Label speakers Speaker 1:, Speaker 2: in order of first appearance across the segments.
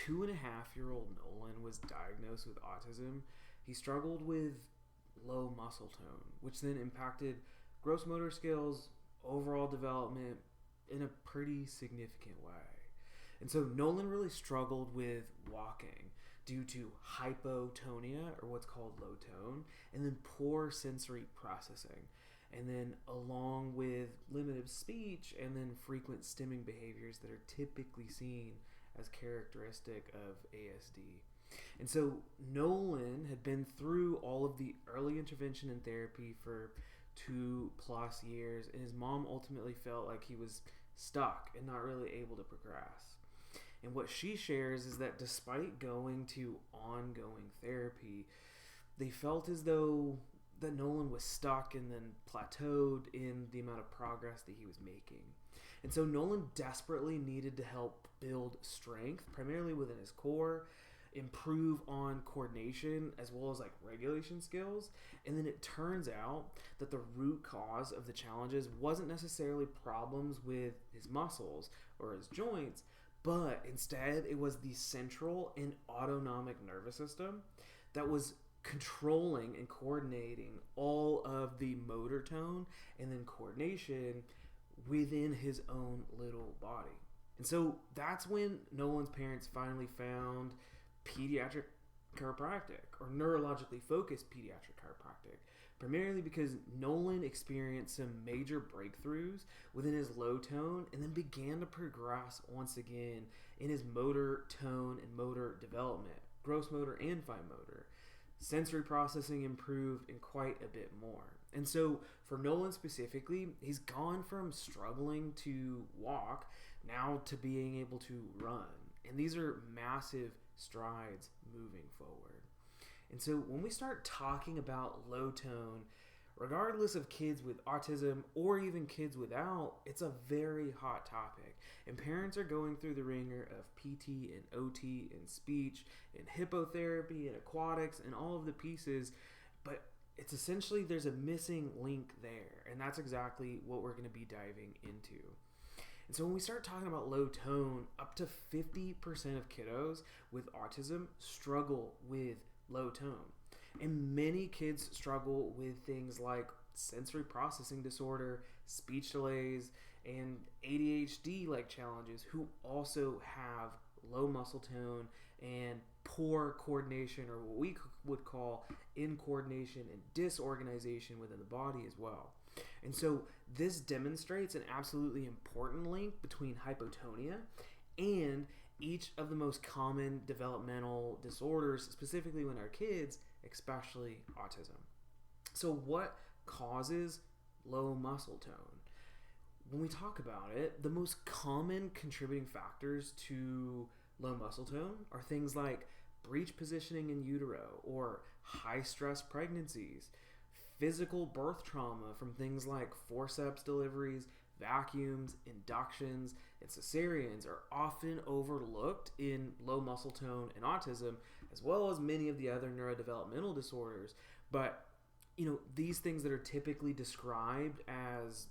Speaker 1: 2.5-year-old Nolan was diagnosed with autism, he struggled with low muscle tone, which then impacted gross motor skills, overall development in a pretty significant way. And so Nolan really struggled with walking due to hypotonia, or what's called low tone, and then poor sensory processing. And then along with limited speech and then frequent stimming behaviors that are typically seen as characteristic of ASD. And so Nolan had been through all of the early intervention and therapy for 2+ years, and his mom ultimately felt like he was stuck and not really able to progress. And what she shares is that despite going to ongoing therapy, they felt as though that Nolan was stuck and then plateaued in the amount of progress that he was making. And so Nolan desperately needed to help build strength, primarily within his core, improve on coordination as well as like regulation skills. And then it turns out that the root cause of the challenges wasn't necessarily problems with his muscles or his joints, but instead it was the central and autonomic nervous system that was controlling and coordinating all of the motor tone and then coordination within his own little body. And so that's when Nolan's parents finally found pediatric chiropractic, or neurologically focused pediatric chiropractic, primarily because Nolan experienced some major breakthroughs within his low tone and then began to progress once again in his motor tone and motor development, gross motor and fine motor. Sensory processing improved and quite a bit more. And so for Nolan specifically, he's gone from struggling to walk now to being able to run. And these are massive strides moving forward. And so when we start talking about low tone, regardless of kids with autism or even kids without, it's a very hot topic. And parents are going through the ringer of PT and OT and speech and hippotherapy and aquatics and all of the pieces, but it's essentially there's a missing link there. And that's exactly what we're going to be diving into. And so when we start talking about low tone, up to 50% of kiddos with autism struggle with low tone. And many kids struggle with things like sensory processing disorder, speech delays, and ADHD-like challenges who also have low muscle tone and poor coordination, or what we would call incoordination and disorganization within the body as well. And so this demonstrates an absolutely important link between hypotonia and each of the most common developmental disorders, specifically when our kids, especially autism. So what causes low muscle tone? When we talk about it, the most common contributing factors to low muscle tone are things like breech positioning in utero or high stress pregnancies, physical birth trauma from things like forceps deliveries, vacuums, inductions, and cesareans are often overlooked in low muscle tone and autism, as well as many of the other neurodevelopmental disorders. But, these things that are typically described as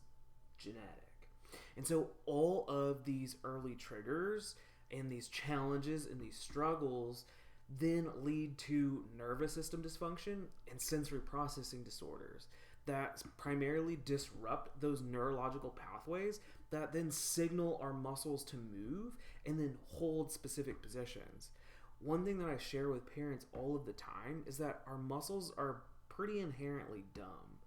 Speaker 1: genetic. And so all of these early triggers and these challenges and these struggles then lead to nervous system dysfunction and sensory processing disorders that primarily disrupt those neurological pathways that then signal our muscles to move and then hold specific positions. One thing that I share with parents all of the time is that our muscles are pretty inherently dumb.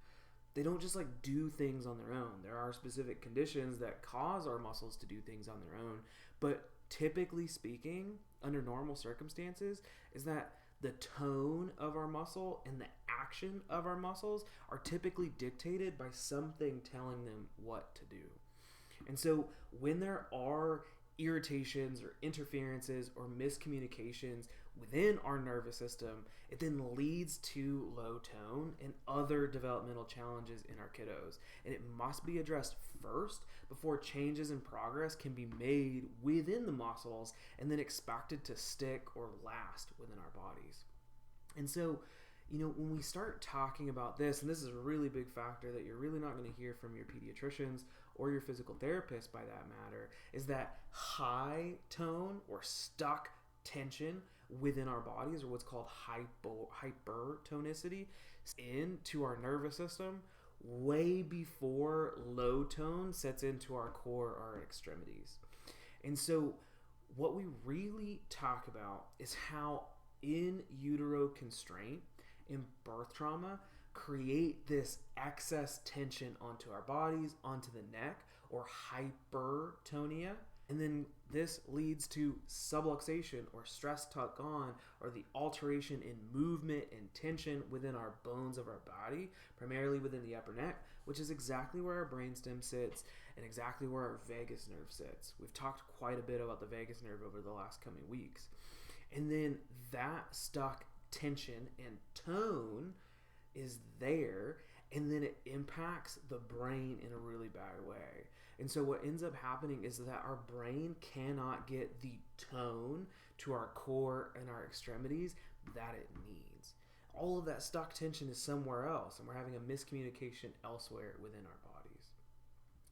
Speaker 1: They don't just do things on their own. There are specific conditions that cause our muscles to do things on their own, but typically speaking, under normal circumstances, is that the tone of our muscle and the action of our muscles are typically dictated by something telling them what to do. And so when there are irritations or interferences or miscommunications within our nervous system, it then leads to low tone and other developmental challenges in our kiddos. And it must be addressed first before changes in progress can be made within the muscles and then expected to stick or last within our bodies. And so, when we start talking about this, and this is a really big factor that you're really not going to hear from your pediatricians or your physical therapist by that matter, is that high tone or stuck tension within our bodies, or what's called hypertonicity, into our nervous system way before low tone sets into our core, our extremities. And so, what we really talk about is how in utero constraint and birth trauma create this excess tension onto our bodies, onto the neck, or hypertonia. And then this leads to subluxation or stress tuck on, or the alteration in movement and tension within our bones of our body, primarily within the upper neck, which is exactly where our brainstem sits and exactly where our vagus nerve sits. We've talked quite a bit about the vagus nerve over the last coming weeks. And then that stuck tension and tone is there, and then it impacts the brain in a really bad way. And so what ends up happening is that our brain cannot get the tone to our core and our extremities that it needs. All of that stuck tension is somewhere else, and we're having a miscommunication elsewhere within our bodies.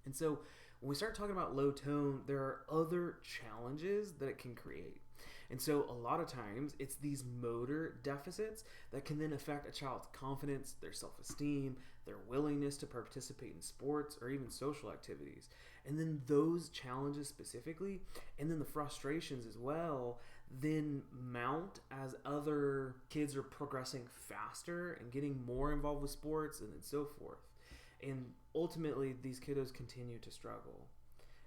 Speaker 1: And so when we start talking about low tone, there are other challenges that it can create. And so a lot of times it's these motor deficits that can then affect a child's confidence, their self-esteem, their willingness to participate in sports or even social activities. And then those challenges specifically, and then the frustrations as well, then mount as other kids are progressing faster and getting more involved with sports and then so forth. And ultimately, these kiddos continue to struggle.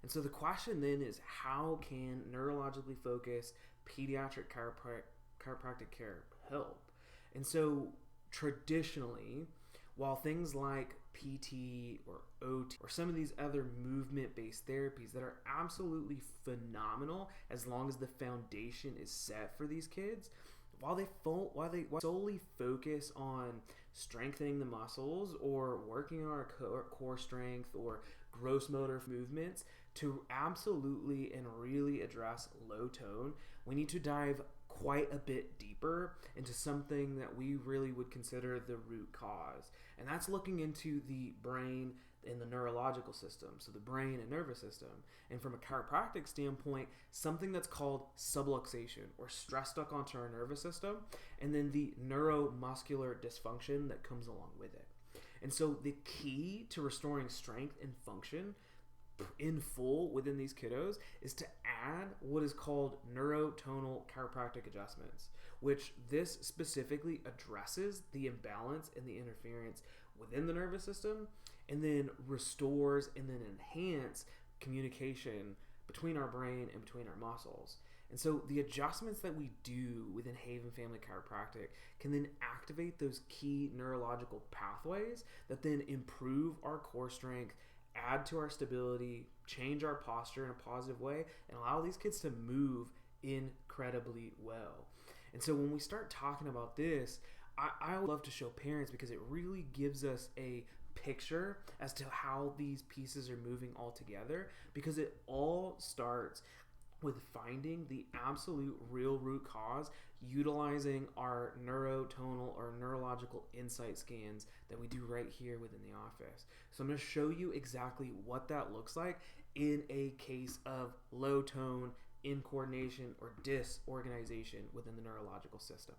Speaker 1: And so the question then is, how can neurologically focused pediatric chiropractic care help? And so traditionally, while things like PT or OT or some of these other movement-based therapies that are absolutely phenomenal as long as the foundation is set for these kids, while they solely focus on strengthening the muscles or working on our core strength or gross motor movements, to absolutely and really address low tone, we need to dive quite a bit deeper into something that we really would consider the root cause. And that's looking into the brain and the neurological system, so the brain and nervous system. And from a chiropractic standpoint, something that's called subluxation or stress stuck onto our nervous system, and then the neuromuscular dysfunction that comes along with it. And so the key to restoring strength and function in full within these kiddos is to add what is called neurotonal chiropractic adjustments, which this specifically addresses the imbalance and the interference within the nervous system, and then restores and then enhance communication between our brain and between our muscles. And so the adjustments that we do within Haven Family Chiropractic can then activate those key neurological pathways that then improve our core strength, add to our stability, change our posture in a positive way, and allow these kids to move incredibly well. And so when we start talking about this, I would love to show parents, because it really gives us a picture as to how these pieces are moving all together, because it all starts with finding the absolute real root cause, utilizing our neurotonal or neurological insight scans that we do right here within the office. So I'm going to show you exactly what that looks like in a case of low tone, incoordination, or disorganization within the neurological system.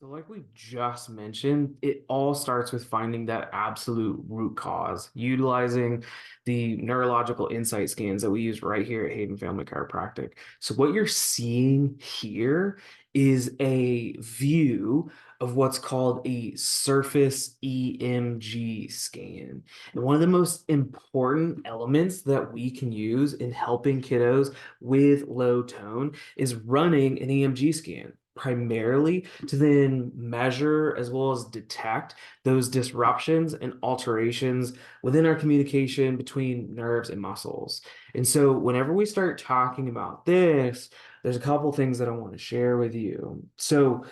Speaker 1: So like we just mentioned, it all starts with finding that absolute root cause, utilizing the neurological insight scans that we use right here at Hayden Family Chiropractic. So what you're seeing here is a view of what's called a surface EMG scan. And one of the most important elements that we can use in helping kiddos with low tone is running an EMG scan, primarily to then measure as well as detect those disruptions and alterations within our communication between nerves and muscles. And so whenever we start talking about this, there's a couple things that I want to share with you. So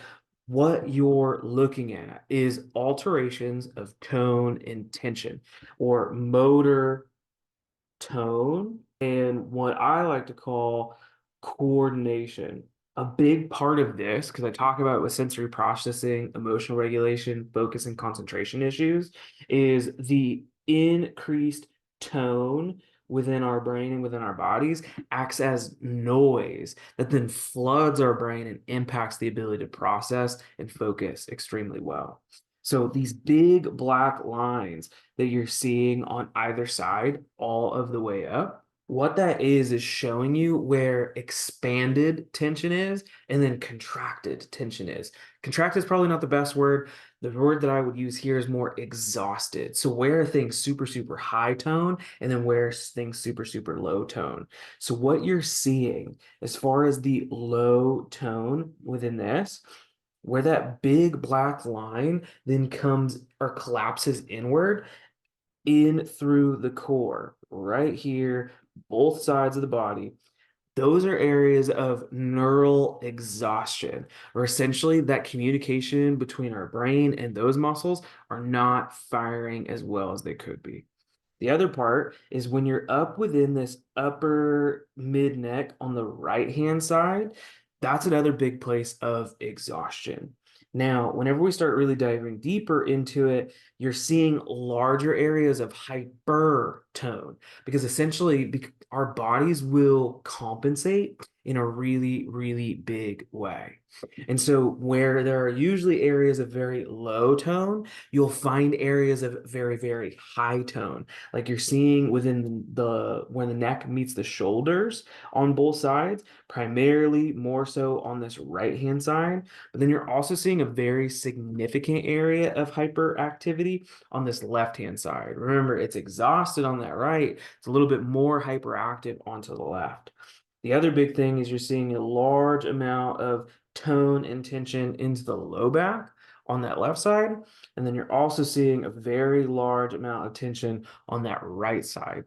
Speaker 1: what you're looking at is alterations of tone and tension, or motor tone, and what I like to call coordination. A big part of this, because I talk about it with sensory processing, emotional regulation, focus, and concentration issues, is the increased tone within our brain and within our bodies acts as noise that then floods our brain and impacts the ability to process and focus extremely well. So these big black lines that you're seeing on either side, all of the way up, what that is showing you where expanded tension is and then contracted tension is. Contracted is probably not the best word. The word that I would use here is more exhausted. So where things super, super high tone and then where things super, super low tone. So what you're seeing as far as the low tone within this, where that big black line then comes or collapses inward in through the core, right here, both sides of the body. Those are areas of neural exhaustion, or essentially that communication between our brain and those muscles are not firing as well as they could be. The other part is when you're up within this upper mid neck on the right hand side, that's another big place of exhaustion. Now, whenever we start really diving deeper into it, you're seeing larger areas of hypertone because essentially our bodies will compensate in a really, really big way. And so, where there are usually areas of very low tone, you'll find areas of very, very high tone like you're seeing within the when the neck meets the shoulders on both sides, primarily more so on this right hand side. But then you're also seeing a very significant area of hyperactivity on this left hand side. Remember, it's exhausted on that right, it's a little bit more hyperactive onto the left. The other big thing is you're seeing a large amount of tone and tension into the low back on that left side. And then you're also seeing a very large amount of tension on that right side.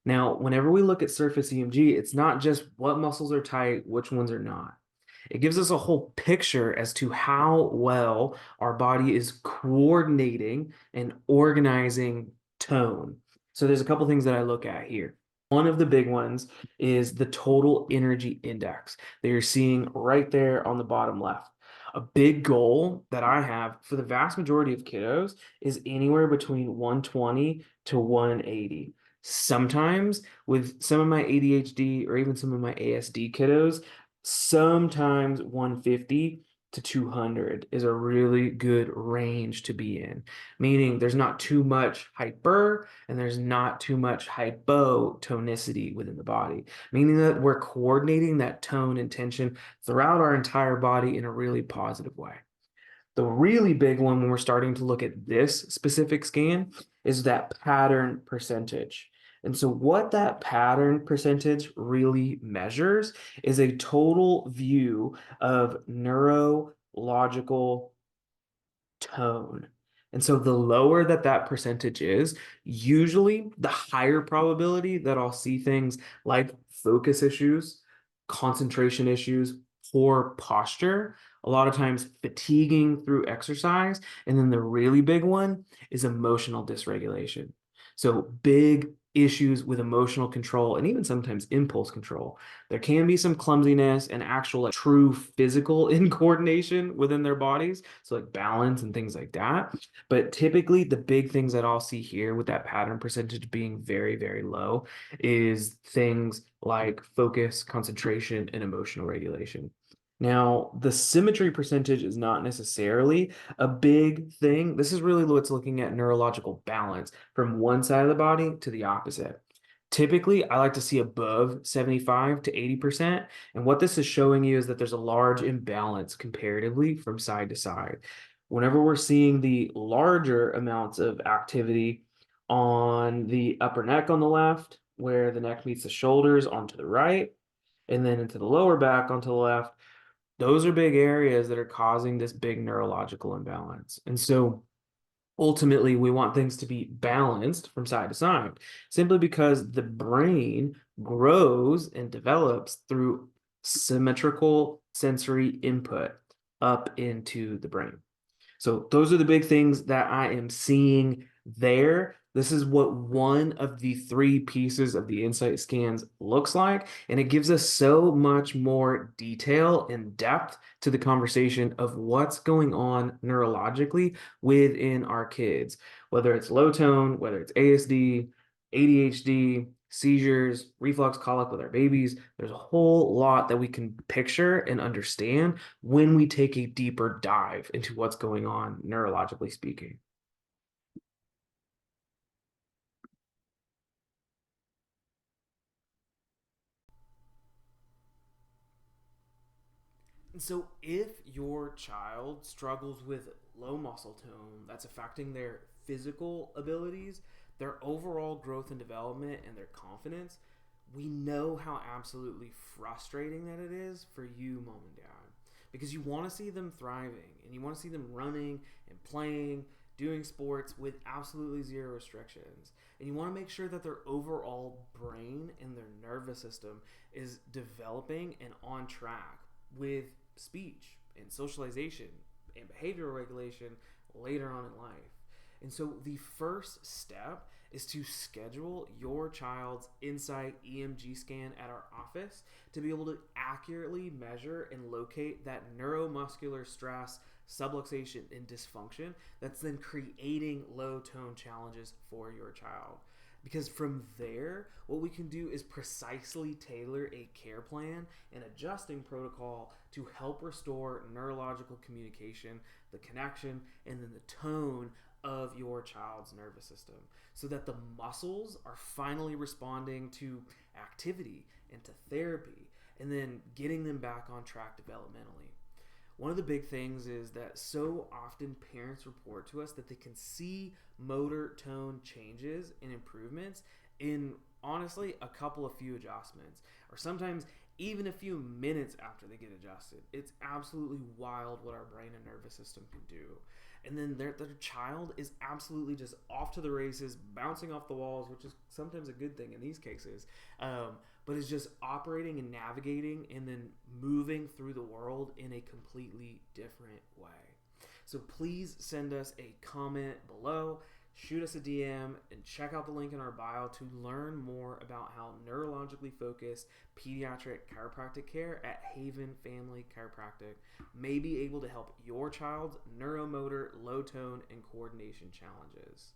Speaker 1: Now, whenever we look at surface EMG, it's not just what muscles are tight, which ones are not. It gives us a whole picture as to how well our body is coordinating and organizing tone. So there's a couple things that I look at here. One of the big ones is the total energy index that you're seeing right there on the bottom left. A big goal that I have for the vast majority of kiddos is anywhere between 120 to 180. Sometimes with some of my ADHD or even some of my ASD kiddos, sometimes 150 to 200 is a really good range to be in, meaning there's not too much hyper and there's not too much hypotonicity within the body, meaning that we're coordinating that tone and tension throughout our entire body in a really positive way. The really big one when we're starting to look at this specific scan is that pattern percentage. And so what that pattern percentage really measures is a total view of neurological tone. And so the lower that that percentage is, usually the higher probability that I'll see things like focus issues, concentration issues, poor posture, a lot of times fatiguing through exercise. And then the really big one is emotional dysregulation. So big issues with emotional control and even sometimes impulse control. There can be some clumsiness and actual like, true physical incoordination within their bodies. So like balance and things like that. But typically the big things that I'll see here with that pattern percentage being very, very low is things like focus, concentration, and emotional regulation. Now, the symmetry percentage is not necessarily a big thing. This is really what's looking at neurological balance from one side of the body to the opposite. Typically, I like to see above 75 to 80%. And what this is showing you is that there's a large imbalance comparatively from side to side. Whenever we're seeing the larger amounts of activity on the upper neck on the left, where the neck meets the shoulders onto the right, and then into the lower back onto the left, those are big areas that are causing this big neurological imbalance. And so ultimately, we want things to be balanced from side to side, simply because the brain grows and develops through symmetrical sensory input up into the brain. So those are the big things that I am seeing there. This is what one of the three pieces of the insight scans looks like. And it gives us so much more detail and depth to the conversation of what's going on neurologically within our kids, whether it's low tone, whether it's ASD, ADHD, seizures, reflux colic with our babies. There's a whole lot that we can picture and understand when we take a deeper dive into what's going on neurologically speaking. And so, if your child struggles with low muscle tone that's affecting their physical abilities, their overall growth and development, and their confidence, we know how absolutely frustrating that it is for you, mom and dad. Because you want to see them thriving and you want to see them running and playing, doing sports with absolutely zero restrictions. And you want to make sure that their overall brain and their nervous system is developing and on track with speech and socialization and behavioral regulation later on in life. And so the first step is to schedule your child's Insight EMG scan at our office to be able to accurately measure and locate that neuromuscular stress, subluxation, and dysfunction that's then creating low tone challenges for your child. Because from there, what we can do is precisely tailor a care plan and adjusting protocol to help restore neurological communication, the connection, and then the tone of your child's nervous system so that the muscles are finally responding to activity and to therapy and then getting them back on track developmentally. One of the big things is that so often parents report to us that they can see motor tone changes and improvements in honestly a couple of few adjustments, or sometimes even a few minutes after they get adjusted. It's absolutely wild what our brain and nervous system can do. And then their child is absolutely just off to the races, bouncing off the walls, which is sometimes a good thing in these cases. But is just operating and navigating and then moving through the world in a completely different way. So please send us a comment below, shoot us a DM, and check out the link in our bio to learn more about how neurologically focused pediatric chiropractic care at Haven Family Chiropractic may be able to help your child's neuromotor, low tone, and coordination challenges.